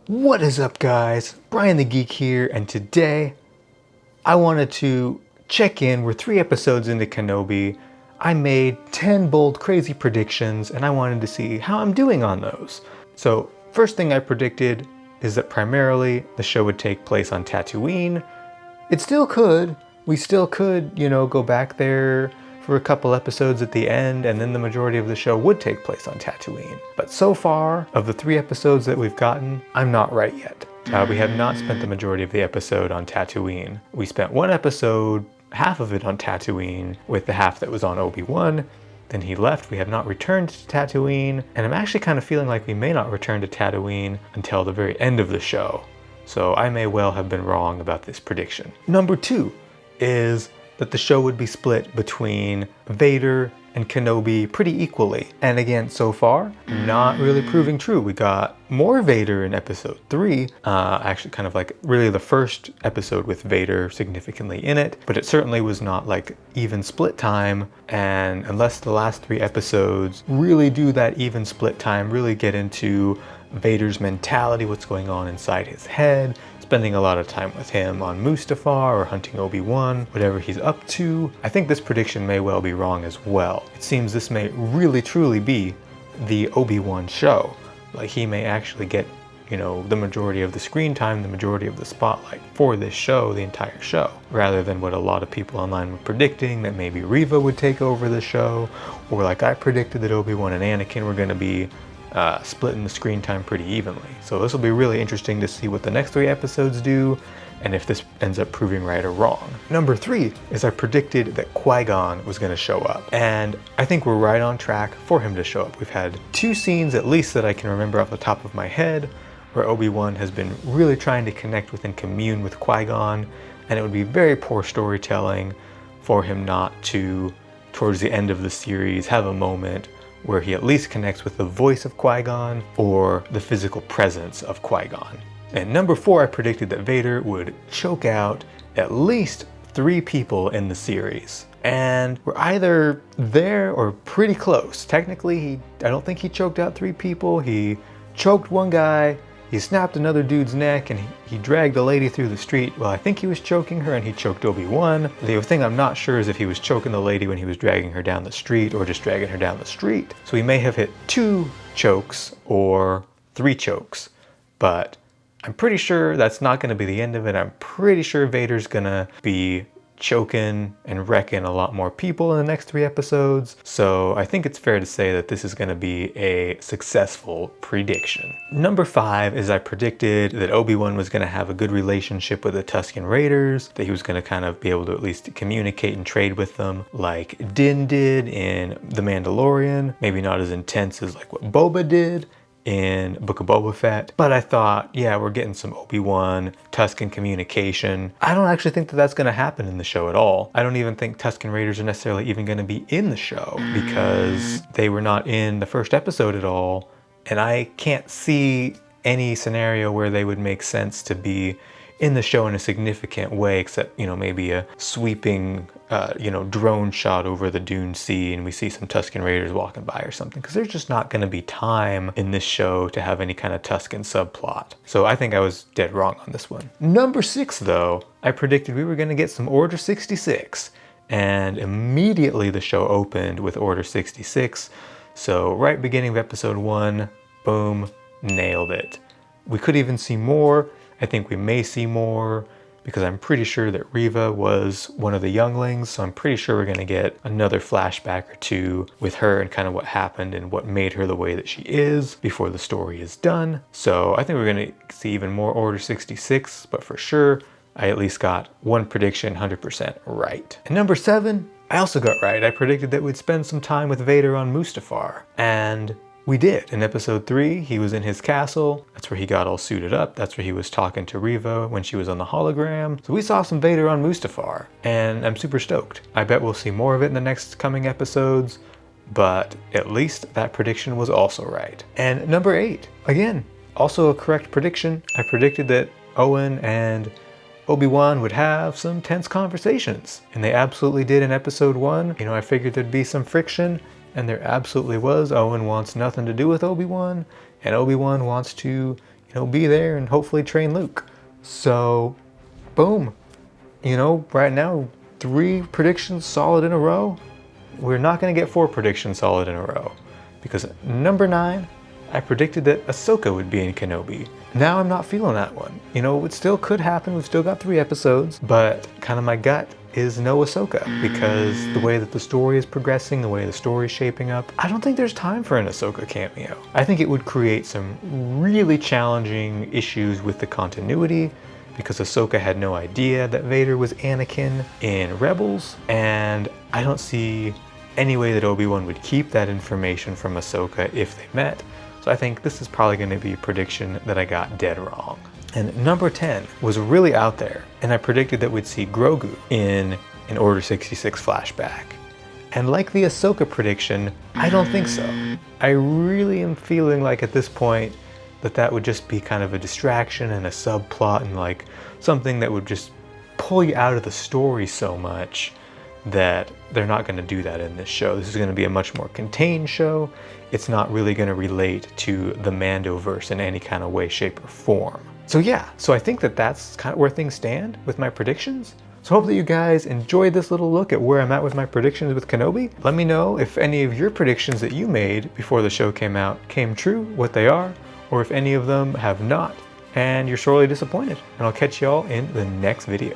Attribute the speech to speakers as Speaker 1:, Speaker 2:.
Speaker 1: What is up, guys? Brian the Geek here, and today I wanted to check in. We're 3 episodes into Kenobi. I made 10 bold, crazy predictions, and I wanted to see how I'm doing on those. So, first thing I predicted is that primarily the show would take place on Tatooine. It still could. We still could, go back there for a couple episodes at the end, and then the majority of the show would take place on Tatooine. But so far, of the 3 episodes that we've gotten, I'm not right yet. We have not spent the majority of the episode on Tatooine. We spent 1 episode, half of it on Tatooine, with the half that was on Obi-Wan. Then he left. We have not returned to Tatooine, and I'm actually kind of feeling like we may not return to Tatooine until the very end of the show. So I may well have been wrong about this prediction. Number 2 is that the show would be split between Vader and Kenobi pretty equally. And again, so far, not really proving true. We got more Vader in episode 3, actually kind of like really the first episode with Vader significantly in it, but it certainly was not like even split time. And unless the last 3 episodes really do that even split time, really get into Vader's mentality, what's going on inside his head, spending a lot of time with him on Mustafar or hunting Obi-Wan, whatever he's up to, I think this prediction may well be wrong as well. It seems this may really truly be the Obi-Wan show. Like he may actually get, the majority of the screen time, the majority of the spotlight for this show, the entire show, rather than what a lot of people online were predicting, that maybe Reva would take over the show, or like I predicted that Obi-Wan and Anakin were going to be splitting the screen time pretty evenly. So this will be really interesting to see what the next 3 episodes do, and if this ends up proving right or wrong. Number 3 is I predicted that Qui-Gon was going to show up, and I think we're right on track for him to show up. We've had 2 scenes at least that I can remember off the top of my head where Obi-Wan has been really trying to connect with and commune with Qui-Gon, and it would be very poor storytelling for him not to, towards the end of the series, have a moment where he at least connects with the voice of Qui-Gon or the physical presence of Qui-Gon. And number 4, I predicted that Vader would choke out at least 3 people in the series. And we're either there or pretty close. Technically, I don't think he choked out 3 people. He choked one guy, he snapped another dude's neck, and he dragged a lady through the street. Well, I think he was choking her, and he choked Obi-Wan. The thing I'm not sure is if he was choking the lady when he was dragging her down the street or just dragging her down the street. So he may have hit 2 chokes or 3 chokes, but I'm pretty sure that's not going to be the end of it. I'm pretty sure Vader's going to be choking and wrecking a lot more people in the next 3 episodes. So I think it's fair to say that this is going to be a successful prediction. Number 5 is I predicted that Obi-Wan was going to have a good relationship with the Tusken Raiders, that he was going to kind of be able to at least communicate and trade with them like Din did in The Mandalorian. Maybe not as intense as like what Boba did in Book of Boba Fett, but I thought, yeah, we're getting some Obi-Wan Tusken communication. I don't actually think that that's going to happen in the show at all. I don't even think Tusken Raiders are necessarily even going to be in the show because they were not in the first episode at all, and I can't see any scenario where they would make sense to be in the show in a significant way, except, maybe a sweeping, drone shot over the Dune Sea and we see some Tusken Raiders walking by or something, because there's just not going to be time in this show to have any kind of Tusken subplot. So I think I was dead wrong on this one. Number 6, though, I predicted we were going to get some Order 66, and immediately the show opened with Order 66. So right beginning of episode 1, boom, nailed it. We could even see more. I think we may see more because I'm pretty sure that Reva was one of the younglings, so I'm pretty sure we're going to get another flashback or 2 with her and kind of what happened and what made her the way that she is before the story is done. So I think we're going to see even more Order 66, but for sure, I at least got 1 prediction 100% right. And number 7, I also got right. I predicted that we'd spend some time with Vader on Mustafar, and we did. In episode 3, he was in his castle. That's where he got all suited up. That's where he was talking to Reva when she was on the hologram. So we saw some Vader on Mustafar, and I'm super stoked. I bet we'll see more of it in the next coming episodes, but at least that prediction was also right. And number 8, again, also a correct prediction. I predicted that Owen and Obi-Wan would have some tense conversations, and they absolutely did in episode 1. I figured there'd be some friction, and there absolutely was. Owen wants nothing to do with Obi-Wan, and Obi-Wan wants to, be there and hopefully train Luke. So, boom. Right now, 3 predictions solid in a row. We're not going to get 4 predictions solid in a row. Because number 9, I predicted that Ahsoka would be in Kenobi. Now I'm not feeling that one. It still could happen. We've still got 3 episodes. But kind of my gut is no Ahsoka. Because the way that the story is progressing, the way the story is shaping up, I don't think there's time for an Ahsoka cameo. I think it would create some really challenging issues with the continuity, because Ahsoka had no idea that Vader was Anakin in Rebels, and I don't see any way that Obi-Wan would keep that information from Ahsoka if they met. So I think this is probably going to be a prediction that I got dead wrong. And number 10 was really out there, and I predicted that we'd see Grogu in an Order 66 flashback. And like the Ahsoka prediction, I don't think so. I really am feeling like at this point that would just be kind of a distraction and a subplot and like something that would just pull you out of the story so much that they're not going to do that in this show. This is going to be a much more contained show. It's not really going to relate to the Mandoverse in any kind of way, shape, or form. So yeah, I think that's kind of where things stand with my predictions. So hopefully you guys enjoyed this little look at where I'm at with my predictions with Kenobi. Let me know if any of your predictions that you made before the show came out came true, what they are, or if any of them have not, and you're sorely disappointed. And I'll catch y'all in the next video.